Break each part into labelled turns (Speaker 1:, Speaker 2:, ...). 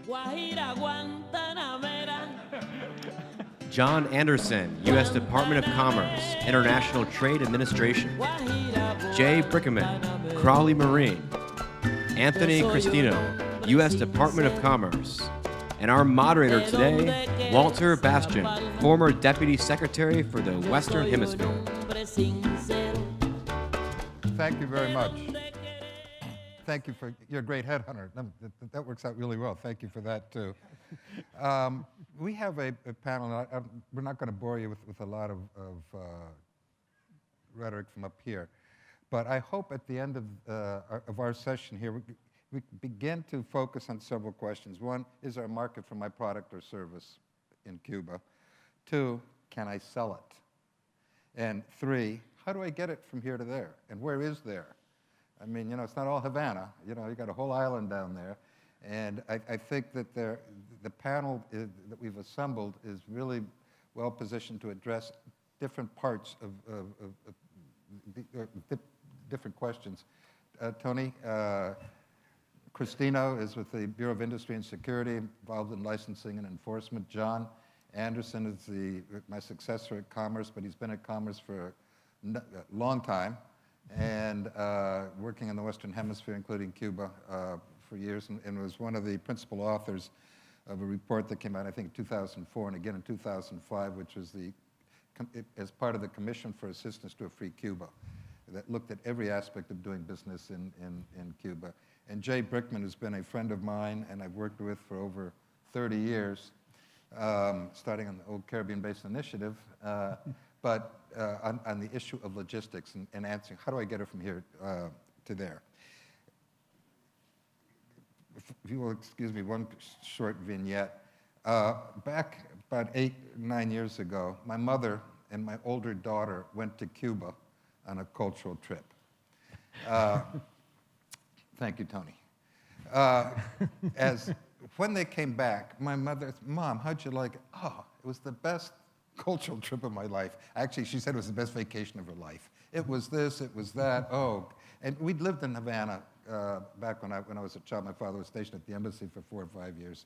Speaker 1: Guajira, Guantanamera.
Speaker 2: John Anderson, U.S. Department of Commerce, International Trade Administration. Jay Brickerman, Crawley Marine. Anthony Cristino, U.S. Department of Commerce. And our moderator today, Walter Bastian, former Deputy Secretary for the Western Hemisphere.
Speaker 3: Thank you very much. Thank you for, you're a great headhunter. That works out really well. Thank you for that, too. We have a panel, and we're not going to bore you with a lot of rhetoric from up here, but I hope at the end of our session here, we begin to focus on several questions. One, is there a market for my product or service in Cuba? Two, can I sell it? And three, how do I get it from here to there? And where is there? I mean, you know, it's not all Havana. You know, you got a whole island down there. And I think that the panel that we've assembled is really well positioned to address different parts of different questions. Tony Cristino is with the Bureau of Industry and Security, involved in licensing and enforcement. John Anderson is my successor at Commerce, but he's been at Commerce for a long time, and working in the Western Hemisphere, including Cuba, for years, and was one of the principal authors of a report that came out, I think, in 2004, and again in 2005, which was as part of the Commission for Assistance to a Free Cuba, that looked at every aspect of doing business in Cuba. And Jay Brickman has been a friend of mine, and I've worked with for over 30 years, starting on the old Caribbean Basin Initiative, but on the issue of logistics and answering, how do I get it from here to there? If you will excuse me, one short vignette. Back about 8-9 years ago, my mother and my older daughter went to Cuba on a cultural trip. Thank you, Tony. When they came back, my mother, Mom, how'd you like it? Oh, it was the best cultural trip of my life. Actually, she said it was the best vacation of her life. It was this, it was that, oh. And we'd lived in Havana back when I was a child. My father was stationed at the embassy for 4 or 5 years.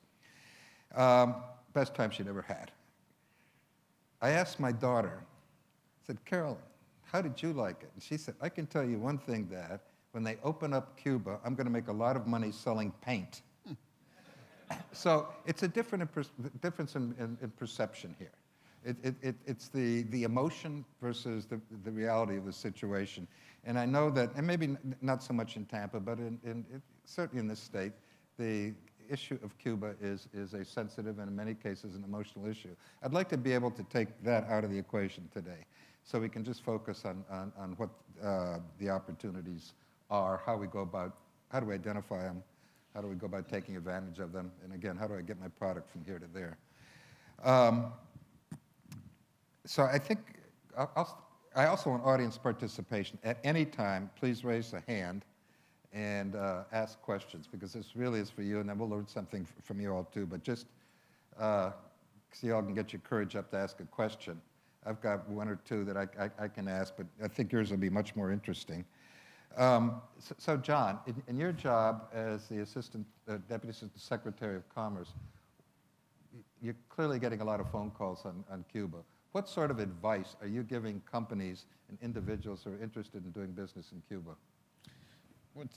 Speaker 3: Best time she'd ever had. I asked my daughter, I said, Carolyn, how did you like it? And she said, I can tell you one thing, Dad. When they open up Cuba, I'm going to make a lot of money selling paint. So it's a difference in perception here. It's the emotion versus the reality of the situation. And I know that, and maybe not so much in Tampa, but certainly in this state, the issue of Cuba is a sensitive and in many cases an emotional issue. I'd like to be able to take that out of the equation today so we can just focus on what the opportunities are, how do we identify them, how do we go about taking advantage of them, and again, how do I get my product from here to there? So I think I also want audience participation. At any time, please raise a hand and ask questions, because this really is for you, and then we'll learn something from you all too, but just so you all can get your courage up to ask a question. I've got one or two that I can ask, but I think yours will be much more interesting. So John, in your job as the Deputy Assistant Secretary of Commerce, you're clearly getting a lot of phone calls on Cuba. What sort of advice are you giving companies and individuals who are interested in doing business in Cuba?
Speaker 4: Well,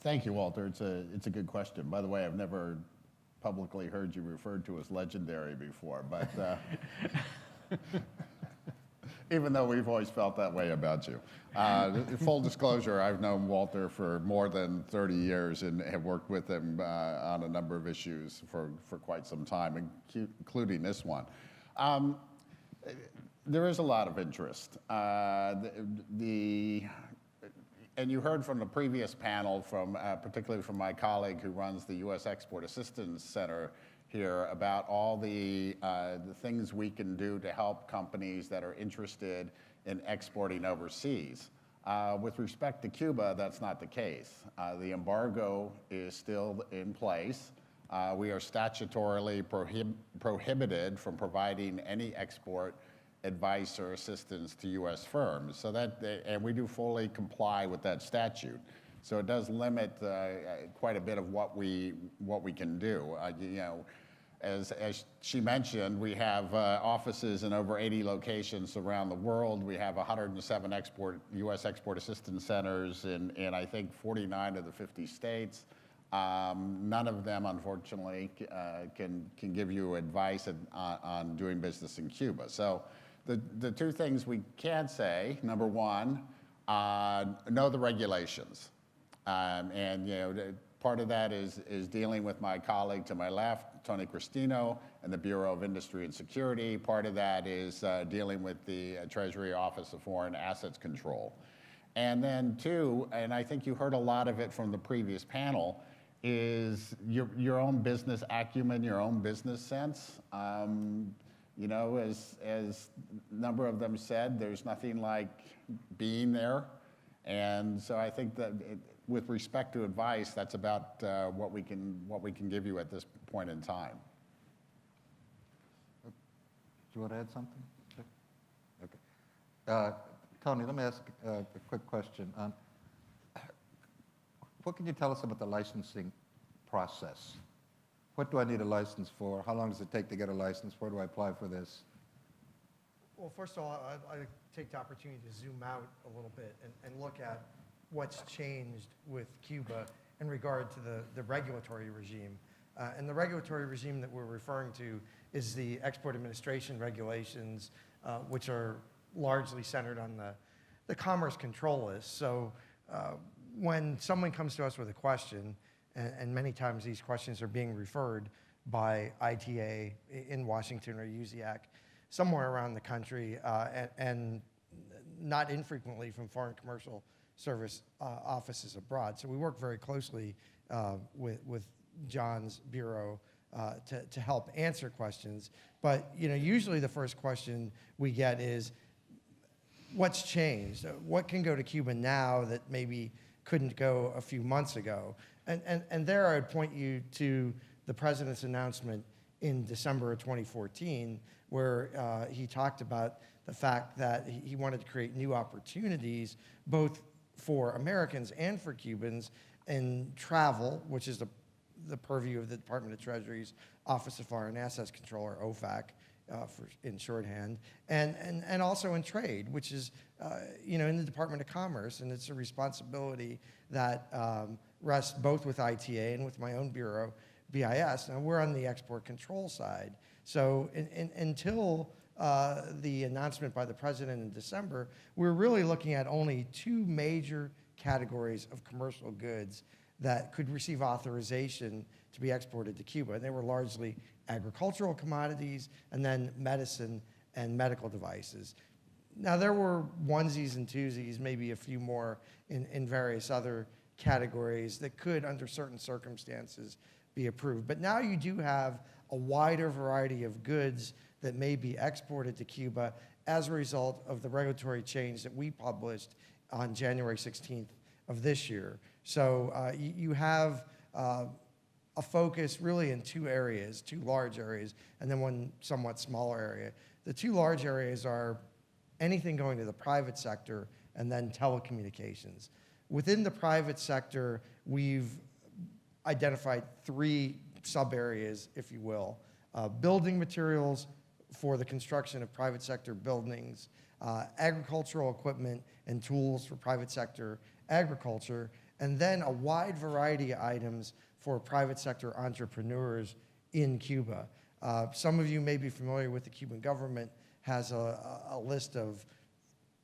Speaker 4: thank you, Walter. It's a good question. By the way, I've never publicly heard you referred to as legendary before, but even though we've always felt that way about you. Full disclosure, I've known Walter for more than 30 years and have worked with him on a number of issues for quite some time, including this one. There is a lot of interest. And you heard from the previous panel, particularly from my colleague who runs the U.S. Export Assistance Center here, about all the things we can do to help companies that are interested in exporting overseas. With respect to Cuba, that's not the case. The embargo is still in place. We are statutorily prohibited from providing any export advice or assistance to U.S. firms. And we do fully comply with that statute. So it does limit quite a bit of what we can do. As she mentioned, we have offices in over 80 locations around the world. We have 107 U.S. export assistance centers in I think 49 of the 50 states. None of them, unfortunately, can give you advice on doing business in Cuba. So the two things we can say: number one, know the regulations, part of that is dealing with my colleague to my left, Tony Cristino, and the Bureau of Industry and Security. Part of that is dealing with the Treasury Office of Foreign Assets Control. And then two, and I think you heard a lot of it from the previous panel, is your own business acumen, your own business sense. As a number of them said, there's nothing like being there. And so I think that with respect to advice, that's about what we can give you at this point in time.
Speaker 3: Do you want to add something? Okay. Tony, let me ask a quick question. What can you tell us about the licensing process? What do I need a license for? How long does it take to get a license? Where do I apply for this?
Speaker 5: Well, first of all, I take the opportunity to zoom out a little bit and look at what's changed with Cuba in regard to the regulatory regime. And the regulatory regime that we're referring to is the Export Administration Regulations, which are largely centered on the Commerce Control List. So when someone comes to us with a question, and many times these questions are being referred by ITA in Washington or USIAC, somewhere around the country, and not infrequently from Foreign Commercial Service offices abroad. So we work very closely with John's bureau to help answer questions. But usually the first question we get is, what's changed? What can go to Cuba now that maybe couldn't go a few months ago? And there I would point you to the president's announcement in December of 2014, where he talked about the fact that he wanted to create new opportunities, both for Americans and for Cubans, in travel, which is the purview of the Department of Treasury's Office of Foreign Assets Control, or OFAC, in shorthand, and also in trade, which is in the Department of Commerce, and it's a responsibility that rests both with ITA and with my own bureau, BIS. Now we're on the export control side, so until the announcement by the president in December, we're really looking at only two major categories of commercial goods that could receive authorization to be exported to Cuba. And they were largely agricultural commodities and then medicine and medical devices. Now there were onesies and twosies, maybe a few more in various other categories that could, under certain circumstances, be approved. But now you do have a wider variety of goods that may be exported to Cuba as a result of the regulatory change that we published on January 16th of this year. So you have a focus really in two areas, two large areas, and then one somewhat smaller area. The two large areas are anything going to the private sector and then telecommunications. Within the private sector, we've identified three sub-areas, if you will. Building materials for the construction of private sector buildings, agricultural equipment and tools for private sector agriculture, and then a wide variety of items for private sector entrepreneurs in Cuba. Some of you may be familiar with the Cuban government has a list of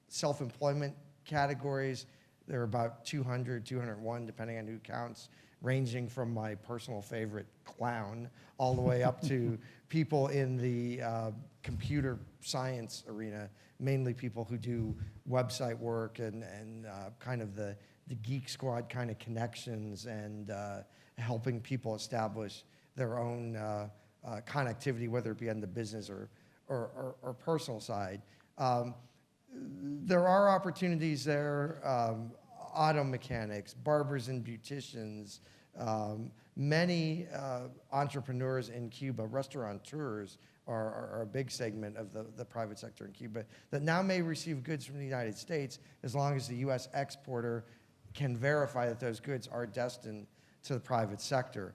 Speaker 5: self-employment categories. There are about 200, 201, depending on who counts, ranging from my personal favorite, clown, all the way up to people in the computer science arena, mainly people who do website work and kind of the geek squad kind of connections and helping people establish their own connectivity, whether it be on the business or personal side. There are opportunities there, auto mechanics, barbers and beauticians, many entrepreneurs in Cuba, restaurateurs are a big segment of the private sector in Cuba that now may receive goods from the United States as long as the U.S. exporter can verify that those goods are destined to the private sector.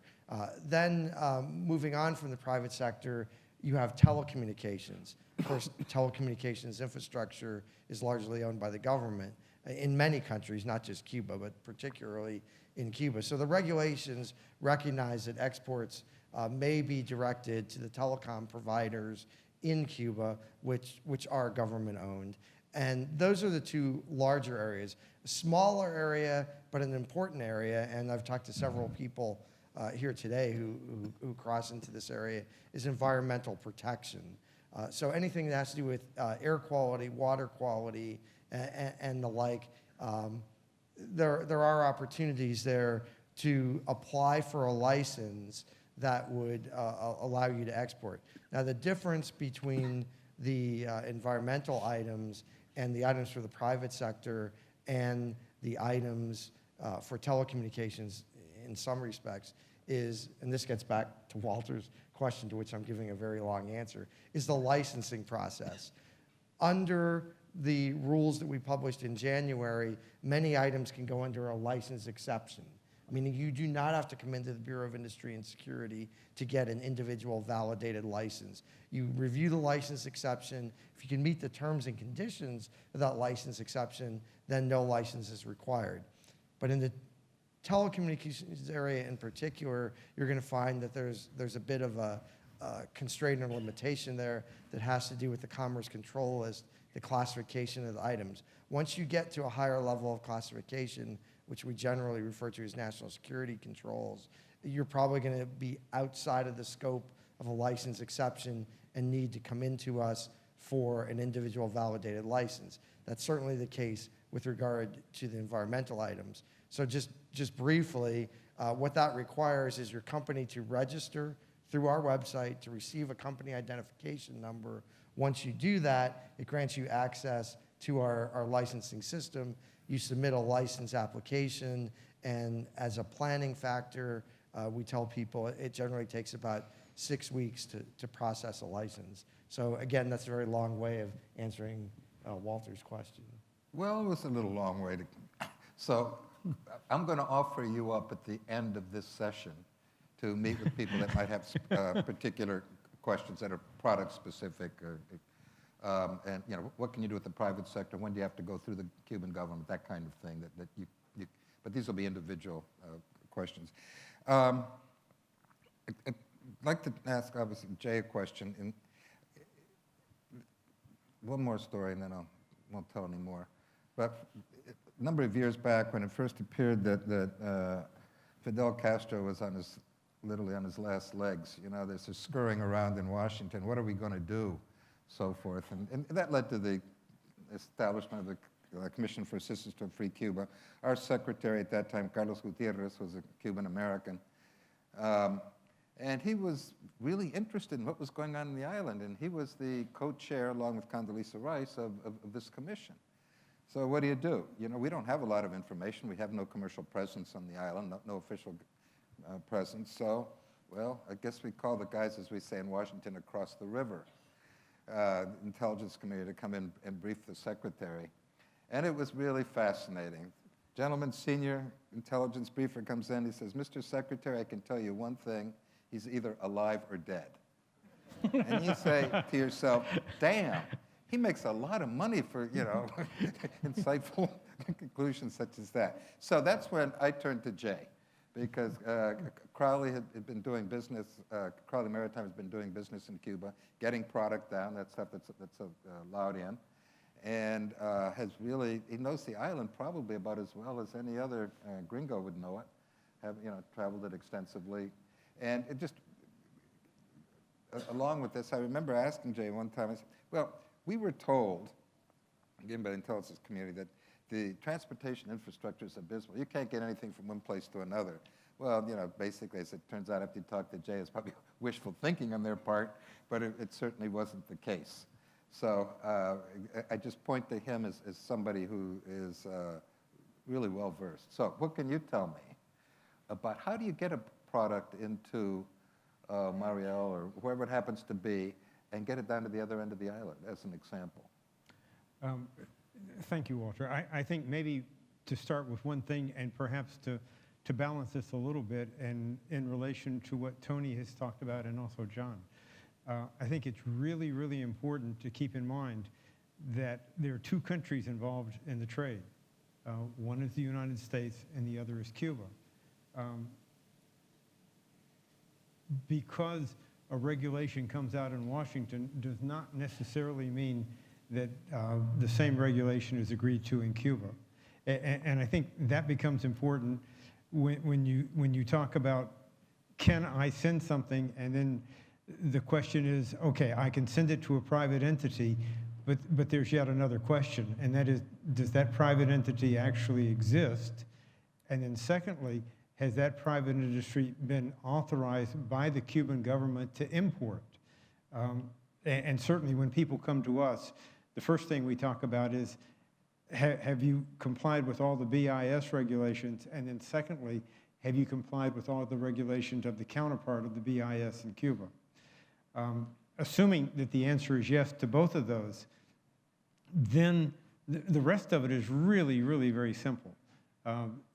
Speaker 5: Then moving on from the private sector, you have telecommunications. Of course, telecommunications infrastructure is largely owned by the government in many countries, not just Cuba, but particularly in Cuba. So the regulations recognize that exports may be directed to the telecom providers in Cuba, which are government owned. And those are the two larger areas. A smaller area, but an important area, and I've talked to several people here today who cross into this area, is environmental protection. So anything that has to do with air quality, water quality, and the like, there are opportunities there to apply for a license that would allow you to export. Now, the difference between the environmental items and the items for the private sector and the items for telecommunications in some respects is, and this gets back to Walter's question, to which I'm giving a very long answer, is the licensing process. Under the rules that we published in January, many items can go under a license exception, meaning you do not have to come into the Bureau of Industry and Security to get an individual validated license. You review the license exception. If you can meet the terms and conditions of that license exception, then no license is required. But in the telecommunications area in particular, you're going to find that there's a bit of a constraint or limitation there that has to do with the Commerce Control List, the classification of the items. Once you get to a higher level of classification, which we generally refer to as national security controls, you're probably going to be outside of the scope of a license exception and need to come into us for an individual validated license. That's certainly the case with regard to the environmental items. So just briefly, what that requires is your company to register through our website to receive a company identification number. Once you do that, it grants you access to our licensing system. You submit a license application, and as a planning factor, we tell people it generally takes about 6 weeks to process a license. So again, that's a very long way of answering Walter's question.
Speaker 3: Well, it was a little long way to. So I'm going to offer you up at the end of this session to meet with people that might have particular questions that are product specific, and what can you do with the private sector? When do you have to go through the Cuban government? That kind of thing. But these will be individual questions. I'd like to ask, obviously, Jay a question. And one more story, and then I won't tell any more. But a number of years back, when it first appeared that Fidel Castro was literally on his last legs, there's this scurrying around in Washington. What are we going to do? So forth. And that led to the establishment of the Commission for Assistance to a Free Cuba. Our secretary at that time, Carlos Gutierrez, was a Cuban American. And he was really interested in what was going on in the island. And he was the co-chair, along with Condoleezza Rice, of this commission. So what do? We don't have a lot of information. We have no commercial presence on the island, no official presence. So, well, I guess we call the guys, as we say in Washington, across the river, intelligence committee to come in and brief the secretary. And it was really fascinating. Gentleman, senior intelligence briefer comes in. He says, Mr. Secretary, I can tell you one thing. He's either alive or dead. And you say to yourself, damn, he makes a lot of money for, insightful conclusions such as that. So that's when I turned to Jay, because Crowley had been doing business, Crowley Maritime has been doing business in Cuba, getting product down, that stuff that's allowed in, and he knows the island probably about as well as any other gringo would know it, traveled it extensively. And it just, along with this, I remember asking Jay one time, I said, well, we were told, again by the intelligence community, that the transportation infrastructure is abysmal. You can't get anything from one place to another. Well, basically, as it turns out, after you talk to Jay, it's probably wishful thinking on their part, but it certainly wasn't the case. So I just point to him as somebody who is really well-versed. So what can you tell me about how do you get a product into Mariel or whoever it happens to be and get it down to the other end of the island, as an example?
Speaker 6: Thank you, Walter. I think maybe to start with one thing and perhaps to balance this a little bit and in relation to what Tony has talked about and also John. I think it's really, really important to keep in mind that there are two countries involved in the trade. One is the United States and the other is Cuba. Because a regulation comes out in Washington does not necessarily mean that the same regulation is agreed to in Cuba. And I think that becomes important when you talk about, can I send something, and then the question is, okay, I can send it to a private entity, but there's yet another question, and that is, does that private entity actually exist? And then secondly, has that private industry been authorized by the Cuban government to import? And certainly when people come to us, the first thing we talk about is, have you complied with all the BIS regulations? And then secondly, have you complied with all the regulations of the counterpart of the BIS in Cuba? Assuming that the answer is yes to both of those, then the rest of it is really, really very simple.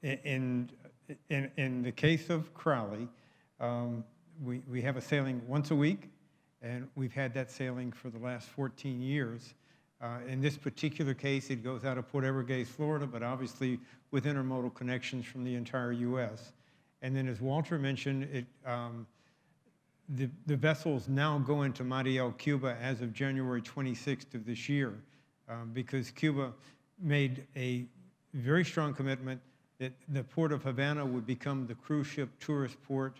Speaker 6: In the case of Crowley, we have a sailing once a week, and we've had that sailing for the last 14 years. In this particular case, it goes out of Port Everglades, Florida, but obviously with intermodal connections from the entire U.S. And then as Walter mentioned, the vessels now go into Mariel, Cuba as of January 26th of this year, because Cuba made a very strong commitment that the port of Havana would become the cruise ship tourist port,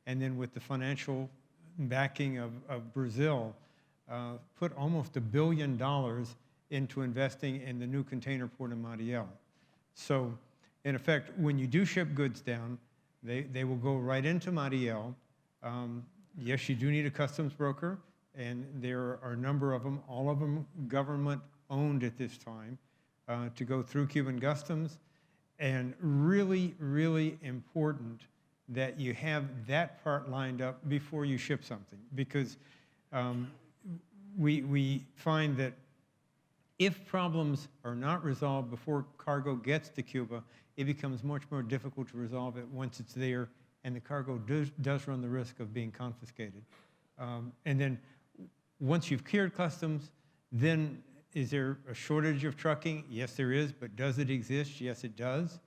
Speaker 6: and then with the financial backing of Brazil, put almost $1 billion into investing in the new container port in Mariel. So in effect, when you do ship goods down, they will go right into Mariel. Yes, you do need a customs broker, and there are a number of them, all of them government-owned at this time, to go through Cuban customs. And really, really important that you have that part lined up before you ship something, because we find that if problems are not resolved before cargo gets to Cuba, it becomes much more difficult to resolve it once it's there, and the cargo does run the risk of being confiscated. And then once you've cleared customs, then is there a shortage of trucking? Yes, there is, but does it exist? Yes, it does.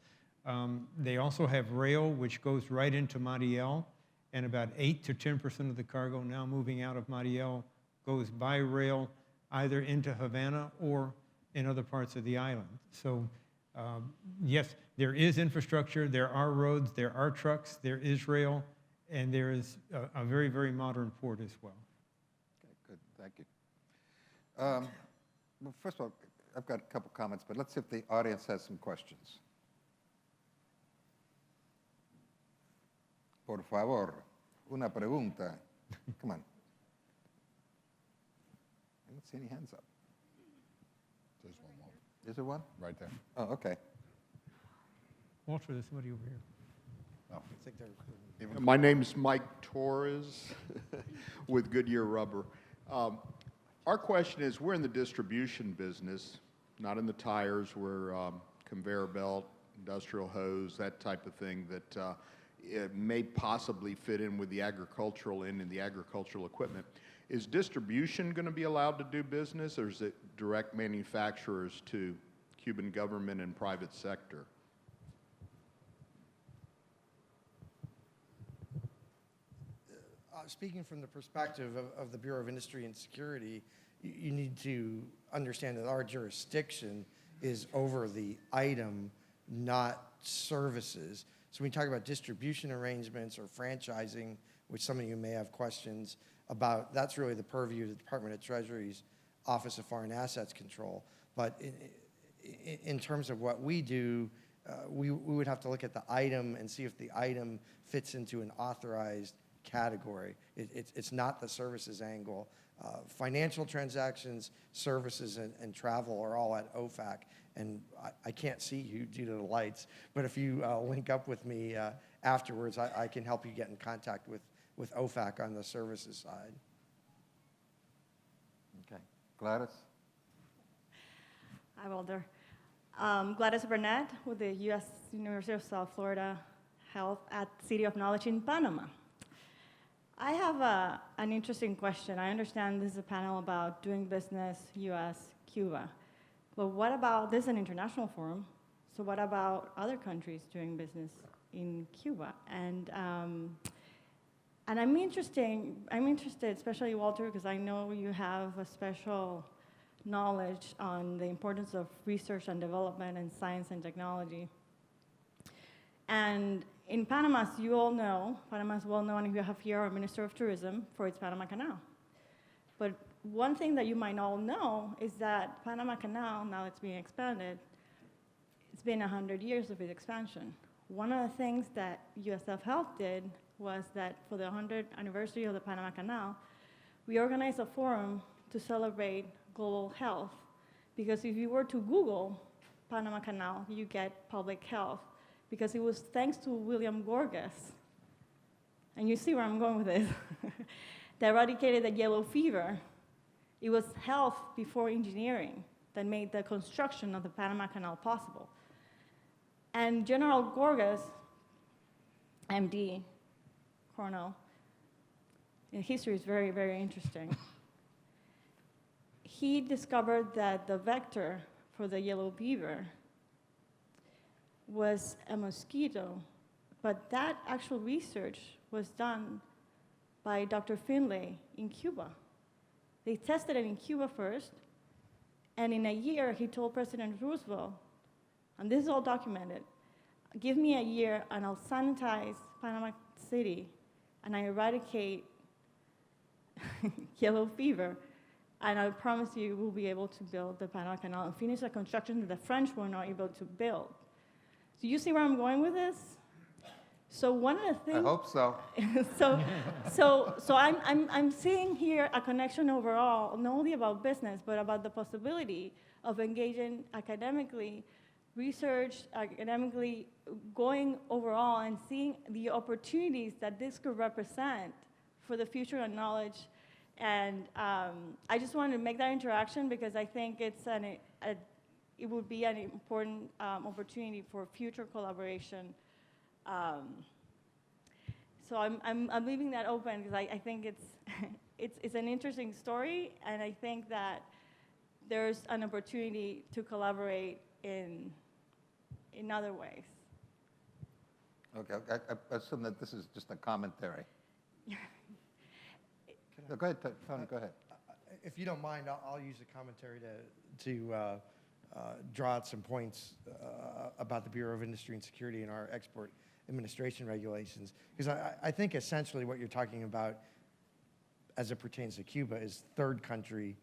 Speaker 6: They also have rail, which goes right into Mariel, and about 8 to 10% of the cargo now moving out of Mariel goes by rail either into Havana or in other parts of the island. So yes, there is infrastructure, there are roads, there are trucks, there is rail, and there is a very, very modern port as well.
Speaker 3: Okay, good, thank you. Well, first of all, I've got a couple comments, but let's see if the audience has some questions. Por favor, una pregunta. Come on. I don't see any hands up.
Speaker 4: There's one more.
Speaker 3: Is there one?
Speaker 4: Right there.
Speaker 3: Oh, okay.
Speaker 6: Walter, there's somebody over here.
Speaker 4: Oh.
Speaker 5: I think they're
Speaker 7: My name's Mike Torres with Goodyear Rubber. Our question is, we're in the distribution business, not in the tires. We're conveyor belt, industrial hose, that type of thing that it may possibly fit in with the agricultural end and the agricultural equipment. Is distribution going to be allowed to do business, or is it direct manufacturers to Cuban government and private sector?
Speaker 5: Speaking from the perspective of the Bureau of Industry and Security, you need to understand that our jurisdiction is over the item, not services. So when we talk about distribution arrangements or franchising, which some of you may have questions about, that's really the purview of the Department of Treasury's Office of Foreign Assets Control. But in terms of what we do, we would have to look at the item and see if the item fits into an authorized category. It's not the services angle. Financial transactions, services, and travel are all at OFAC, and I can't see you due to the lights, but if you link up with me afterwards, I can help you get in contact with OFAC on the services side.
Speaker 3: Okay. Gladys?
Speaker 8: Hi, Walter. Gladys Burnett with the U.S. University of South Florida Health at City of Knowledge in Panama. I have an interesting question. I understand this is a panel about doing business, U.S., Cuba. But what about, this is an international forum, so what about other countries doing business in Cuba? And I'm interested, especially Walter, because I know you have a special knowledge on the importance of research and development in science and technology. And in Panama, as you all know, Panama is well known, and you have here our Minister of Tourism for its Panama Canal. But one thing that you might all know is that Panama Canal, now it's being expanded, it's been 100 years of its expansion. One of the things that USF Health did was that for the 100th anniversary of the Panama Canal, we organized a forum to celebrate global health. Because if you were to Google Panama Canal, you get public health. Because it was thanks to William Gorgas, and you see where I'm going with this, that eradicated the yellow fever. It was health before engineering that made the construction of the Panama Canal possible. And General Gorgas, MD, Colonel, and history is very, very interesting. He discovered that the vector for the yellow fever was a mosquito, but that actual research was done by Dr. Finlay in Cuba. They tested it in Cuba first, and in a year, he told President Roosevelt, and this is all documented, give me a year and I'll sanitize Panama City and I eradicate yellow fever, and I promise you we'll be able to build the Panama Canal and finish the construction that the French were not able to build. Do you see where I'm going with this? So one of the things.
Speaker 3: I hope so.
Speaker 8: so I'm seeing here a connection overall, not only about business, but about the possibility of engaging academically, research, academically going overall and seeing the opportunities that this could represent for the future of knowledge. And I just wanted to make that interaction because I think it's it would be an important opportunity for future collaboration. So I'm leaving that open because I think it's an interesting story, and I think that there's an opportunity to collaborate in other ways.
Speaker 3: Okay, I assume that this is just a commentary. No, go ahead, Tony, go ahead.
Speaker 5: If you don't mind, I'll use a commentary to draw out some points about the Bureau of Industry and Security and our export administration regulations. Because I think essentially what you're talking about as it pertains to Cuba is third country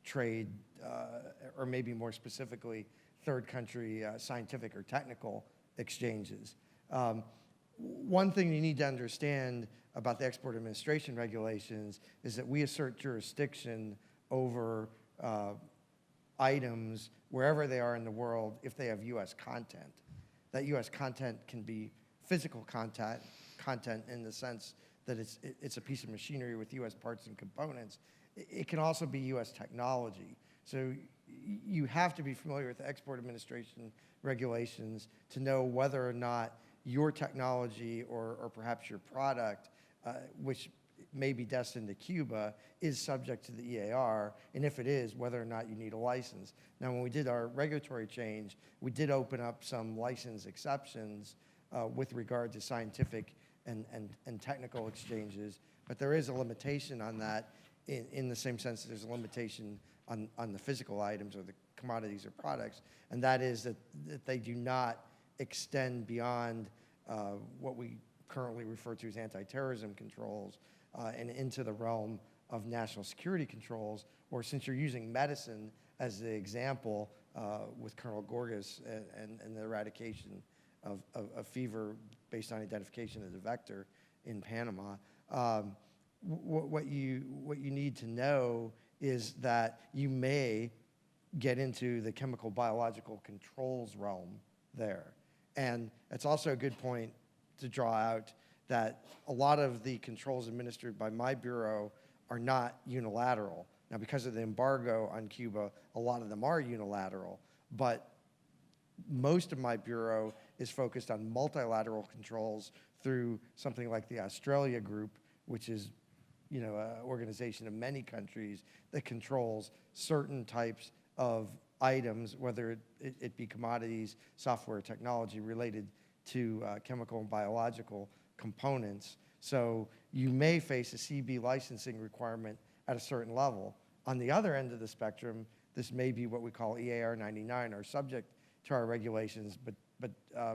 Speaker 5: trade, or maybe more specifically, third country scientific or technical exchanges. One thing you need to understand about the export administration regulations is that we assert jurisdiction over items wherever they are in the world if they have U.S. content. That U.S. content can be physical content in the sense that it's a piece of machinery with U.S. parts and components. It can also be U.S. technology. So you have to be familiar with the export administration regulations to know whether or not your technology or perhaps your product, which may be destined to Cuba, is subject to the EAR, and if it is, whether or not you need a license. Now, when we did our regulatory change, we did open up some license exceptions with regard to scientific and technical exchanges, but there is a limitation on that in the same sense that there's a limitation on the physical items or the commodities or products, and that is that they do not extend beyond what we currently refer to as anti-terrorism controls and into the realm of national security controls, or since you're using medicine as the example with Colonel Gorgas and the eradication of fever based on identification of the vector in Panama, what you need to know is that you may get into the chemical biological controls realm there. And it's also a good point to draw out that a lot of the controls administered by my bureau are not unilateral. Now, because of the embargo on Cuba, a lot of them are unilateral, but most of my bureau is focused on multilateral controls through something like the Australia Group, which is, you know, an organization of many countries that controls certain types of items, whether it be commodities, software, technology related to chemical and biological components. So you may face a CB licensing requirement at a certain level. On the other end of the spectrum, this may be what we call EAR 99, or subject to our regulations, but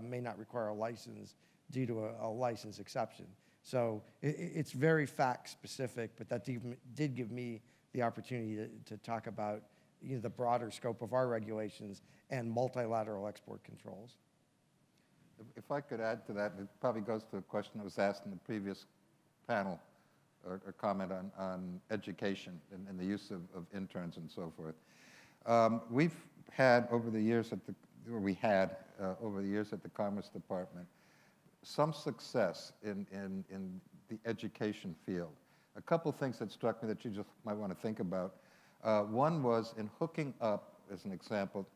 Speaker 5: may not require a license due to a license exception. So it's very fact specific, but that did give me the opportunity to talk about, you know, the broader scope of our regulations and multilateral export controls.
Speaker 3: If I could add to that, it probably goes to a question that was asked in the previous panel, or comment on education and the use of interns and so forth. We've had over the years at the Commerce Department some success in the education field. A couple things that struck me that you just might want to think about. One was in hooking up, as an example,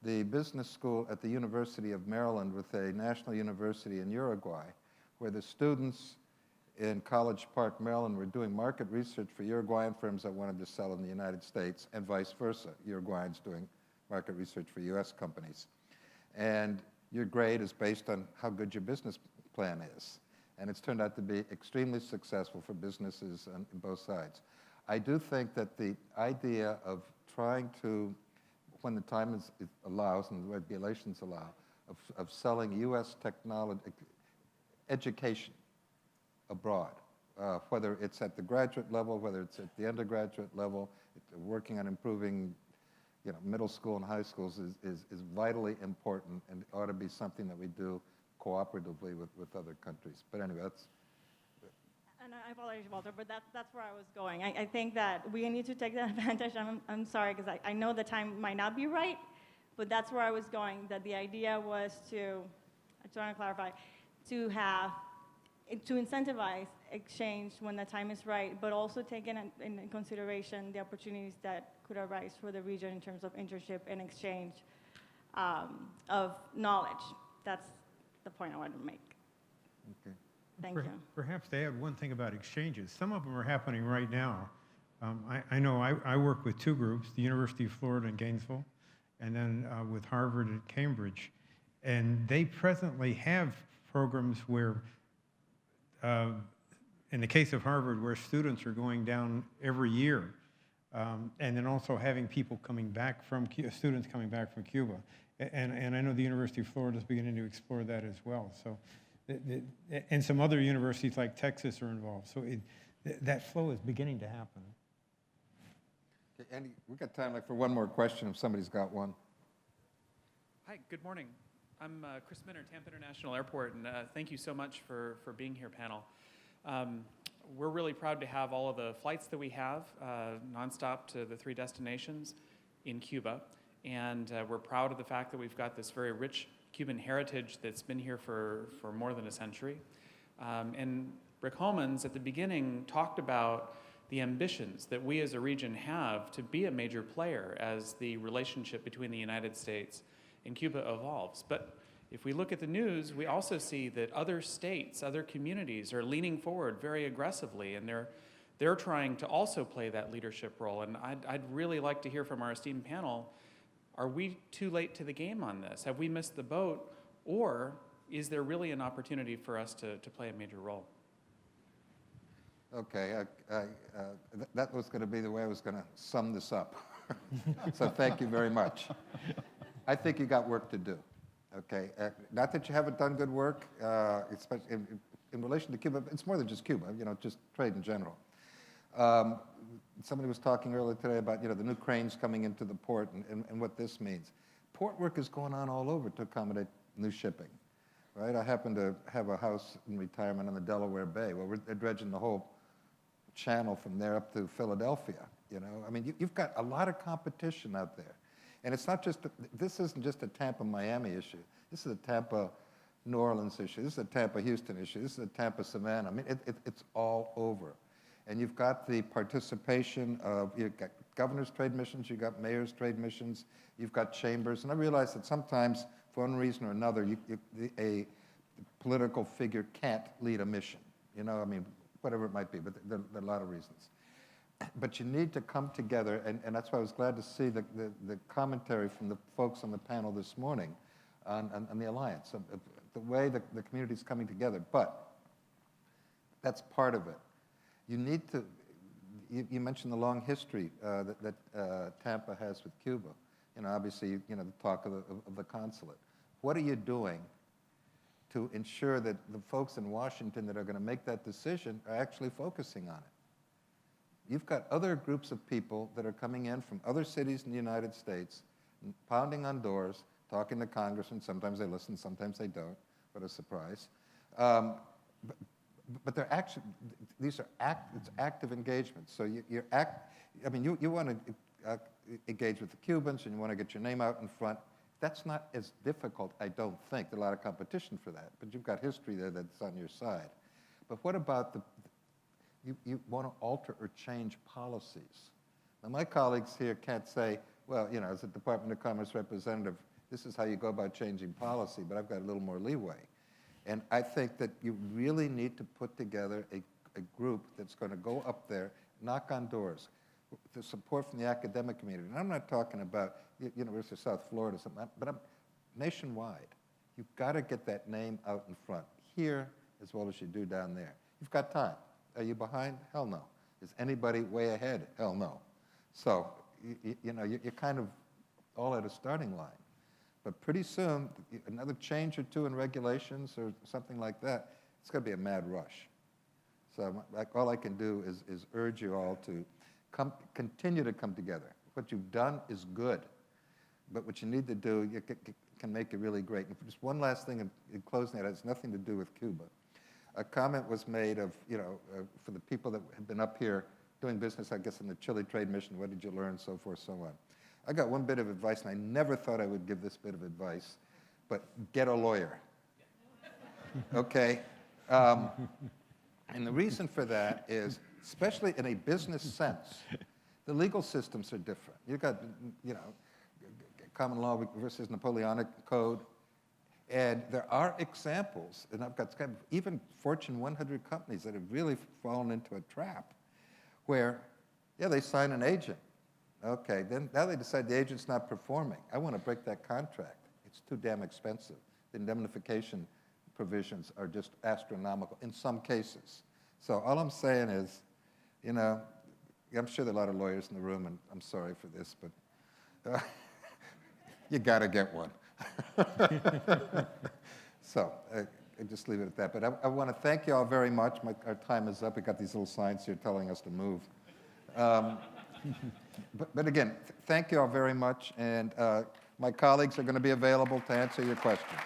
Speaker 3: the business school at the University of Maryland with a national university in Uruguay, where the students in College Park, Maryland, were doing market research for Uruguayan firms that wanted to sell in the United States, and vice versa, Uruguayans doing market research for US companies. And your grade is based on how good your business plan is. And it's turned out to be extremely successful for businesses on both sides. I do think that the idea of trying to, when the time allows and the regulations allow, of selling US technology, education abroad, whether it's at the graduate level, whether it's at the undergraduate level, working on improving, you know, middle school and high schools is vitally important, and ought to be something that we do cooperatively with other countries. But anyway, that's...
Speaker 8: And I apologize, Walter, but that's where I was going. I think that we need to take that advantage. I'm sorry, because I know the time might not be right, but that's where I was going, that the idea was to, I just want to clarify, to incentivize exchange when the time is right, but also take in consideration the opportunities that could arise for the region in terms of internship and exchange of knowledge. That's the point I wanted to make.
Speaker 3: Okay.
Speaker 8: Thank you.
Speaker 6: Perhaps to add one thing about exchanges. Some of them are happening right now. I know I work with two groups, the University of Florida in Gainesville, and then with Harvard at Cambridge. And they presently have programs where, in the case of Harvard, where students are going down every year, and then also having people coming back from, students coming back from Cuba. And I know the University of Florida is beginning to explore that as well. So, and some other universities like Texas are involved. So that flow is beginning to happen.
Speaker 3: Okay, Andy, we've got time for one more question if somebody's got one.
Speaker 9: Hi, good morning. I'm Chris Minner, Tampa International Airport, and thank you so much for being here, panel. We're really proud to have all of the flights that we have nonstop to the 3 destinations in Cuba, and we're proud of the fact that we've got this very rich Cuban heritage that's been here for more than a century. And Rick Holmans at the beginning talked about the ambitions that we as a region have to be a major player as the relationship between the United States and Cuba evolves. But if we look at the news, we also see that other states, other communities are leaning forward very aggressively, and they're trying to also play that leadership role. And I'd really like to hear from our esteemed panel, are we too late to the game on this? Have we missed the boat? Or is there really an opportunity for us to play a major role?
Speaker 3: Okay, that was going to be the way I was going to sum this up. So thank you very much. I think you got work to do, okay? Not that you haven't done good work, especially in relation to Cuba. It's more than just Cuba, you know, just trade in general. Somebody was talking earlier today about, you know, the new cranes coming into the port and what this means. Port work is going on all over to accommodate new shipping, right? I happen to have a house in retirement on the Delaware Bay. Well, we're dredging the whole channel from there up to Philadelphia, you know? I mean, you've got a lot of competition out there. And it's not just, this isn't just a Tampa-Miami issue. This is a Tampa-New Orleans issue. This is a Tampa-Houston issue. This is a Tampa-Savannah. I mean, it's all over. And you've got the participation of, you've got governor's trade missions, you've got mayor's trade missions, you've got chambers. And I realize that sometimes for one reason or another, a political figure can't lead a mission. You know, I mean, whatever it might be, but there are a lot of reasons. But you need to come together, and that's why I was glad to see the commentary from the folks on the panel this morning on the alliance, the way the community's coming together. But that's part of it. You need to, you mentioned the long history that Tampa has with Cuba. You know, obviously, you know, the talk of the consulate. What are you doing to ensure that the folks in Washington that are going to make that decision are actually focusing on it? You've got other groups of people that are coming in from other cities in the United States, pounding on doors, talking to congressmen. Sometimes they listen, sometimes they don't. What a surprise. But they're actually, these are it's active engagement. So I mean, you want to engage with the Cubans and you want to get your name out in front. That's not as difficult, I don't think. There's a lot of competition for that, but you've got history there that's on your side. But what about you want to alter or change policies? Now, my colleagues here can't say, well, you know, as a Department of Commerce representative, this is how you go about changing policy, but I've got a little more leeway. And I think that you really need to put together a group that's going to go up there, knock on doors, the support from the academic community. And I'm not talking about University of South Florida, but I'm nationwide. You've got to get that name out in front, here as well as you do down there. You've got time. Are you behind? Hell no. Is anybody way ahead? Hell no. So, you know, you're kind of all at a starting line. But pretty soon, another change or two in regulations or something like that, it's going to be a mad rush. So all I can do is urge you all to continue to come together. What you've done is good, but what you need to do can make it really great. And just one last thing in closing, it has nothing to do with Cuba. A comment was made of, you know, for the people that had been up here doing business, I guess, in the Chile Trade Mission, what did you learn, so forth, so on. I got one bit of advice, and I never thought I would give this bit of advice, but get a lawyer, okay? And the reason for that is, especially in a business sense, the legal systems are different. You've got, you know, common law versus Napoleonic code, and there are examples, and I've got even Fortune 100 companies that have really fallen into a trap where, yeah, they sign an agent. Okay, then now they decide the agent's not performing. I want to break that contract. It's too damn expensive. The indemnification provisions are just astronomical in some cases. So all I'm saying is, you know, I'm sure there are a lot of lawyers in the room, and I'm sorry for this, but you got to get one. So I just leave it at that. But I want to thank you all very much. Our time is up. We got these little signs here telling us to move. But again, thank you all very much, and my colleagues are going to be available to answer your questions.